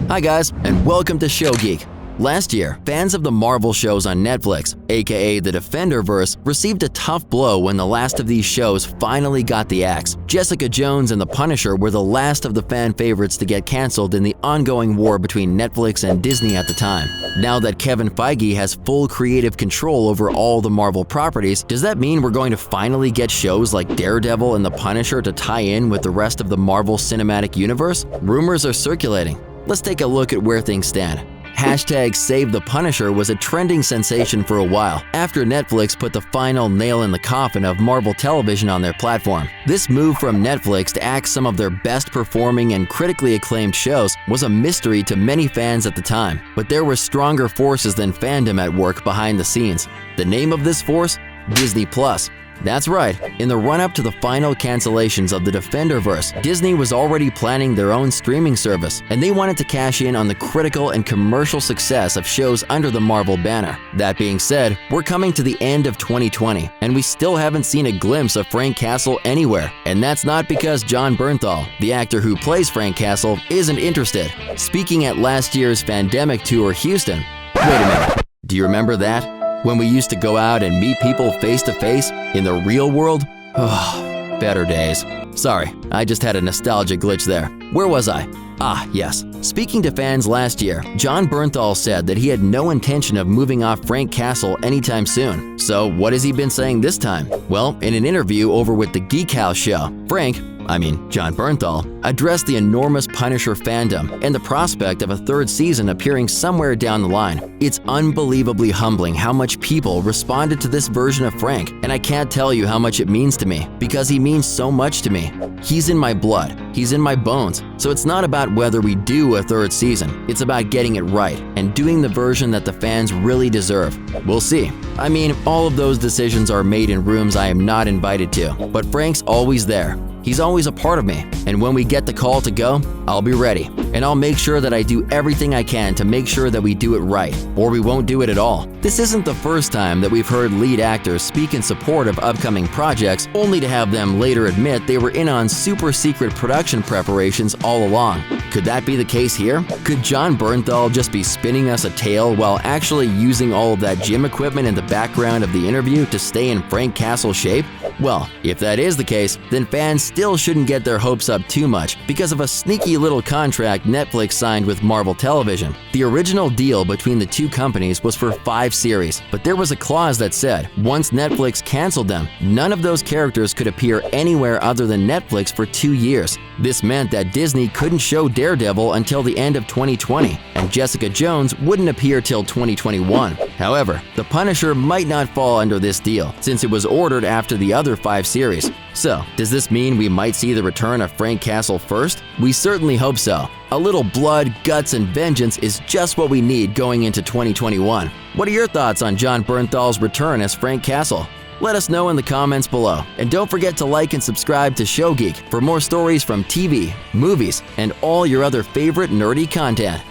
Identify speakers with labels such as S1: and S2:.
S1: Hi guys, and welcome to Show Geek. Last year, fans of the Marvel shows on Netflix, aka the Defenderverse, received a tough blow when the last of these shows finally got the axe. Jessica Jones and The Punisher were the last of the fan favorites to get cancelled in the ongoing war between Netflix and Disney at the time. Now that Kevin Feige has full creative control over all the Marvel properties, does that mean we're going to finally get shows like Daredevil and The Punisher to tie in with the rest of the Marvel Cinematic Universe? Rumors are circulating. Let's take a look at where things stand. Hashtag Save the Punisher was a trending sensation for a while after Netflix put the final nail in the coffin of Marvel Television on their platform. This move from Netflix to axe some of their best performing and critically acclaimed shows was a mystery to many fans at the time, but there were stronger forces than fandom at work behind the scenes. The name of this force? Disney+. That's right, in the run-up to the final cancellations of the Defenderverse, Disney was already planning their own streaming service, and they wanted to cash in on the critical and commercial success of shows under the Marvel banner. That being said, we're coming to the end of 2020, and we still haven't seen a glimpse of Frank Castle anywhere. And that's not because Jon Bernthal, the actor who plays Frank Castle, isn't interested. Speaking at last year's Fandemic Tour Houston, wait a minute, do you remember that? When we used to go out and meet people face to face in the real world? Oh, better days. Sorry, I just had a nostalgic glitch there. Where was I? Ah, yes. Speaking to fans last year, Jon Bernthal said that he had no intention of moving off Frank Castle anytime soon. So what has he been saying this time? Well, in an interview over with the Geek House show, Jon Bernthal, addressed the enormous Punisher fandom and the prospect of a third season appearing somewhere down the line. It's unbelievably humbling how much people responded to this version of Frank, and I can't tell you how much it means to me, because he means so much to me. He's in my blood, he's in my bones, so it's not about whether we do a third season, it's about getting it right and doing the version that the fans really deserve. We'll see. All of those decisions are made in rooms I am not invited to, but Frank's always there. He's always a part of me, and when we get the call to go, I'll be ready. And I'll make sure that I do everything I can to make sure that we do it right, or we won't do it at all. This isn't the first time that we've heard lead actors speak in support of upcoming projects, only to have them later admit they were in on super secret production preparations all along. Could that be the case here? Could Jon Bernthal just be spinning us a tale while actually using all of that gym equipment in the background of the interview to stay in Frank Castle shape? Well, if that is the case, then fans still shouldn't get their hopes up too much because of a sneaky little contract Netflix signed with Marvel Television. The original deal between the two companies was for 5 series, but there was a clause that said once Netflix canceled them, none of those characters could appear anywhere other than Netflix for 2 years. This meant that Disney couldn't show Daredevil until the end of 2020, and Jessica Jones wouldn't appear till 2021. However, The Punisher might not fall under this deal, since it was ordered after the other 5 series. So, does this mean we might see the return of Frank Castle first? We certainly hope so. A little blood, guts, and vengeance is just what we need going into 2021. What are your thoughts on Jon Bernthal's return as Frank Castle? Let us know in the comments below. And don't forget to like and subscribe to Show Geek for more stories from TV, movies, and all your other favorite nerdy content.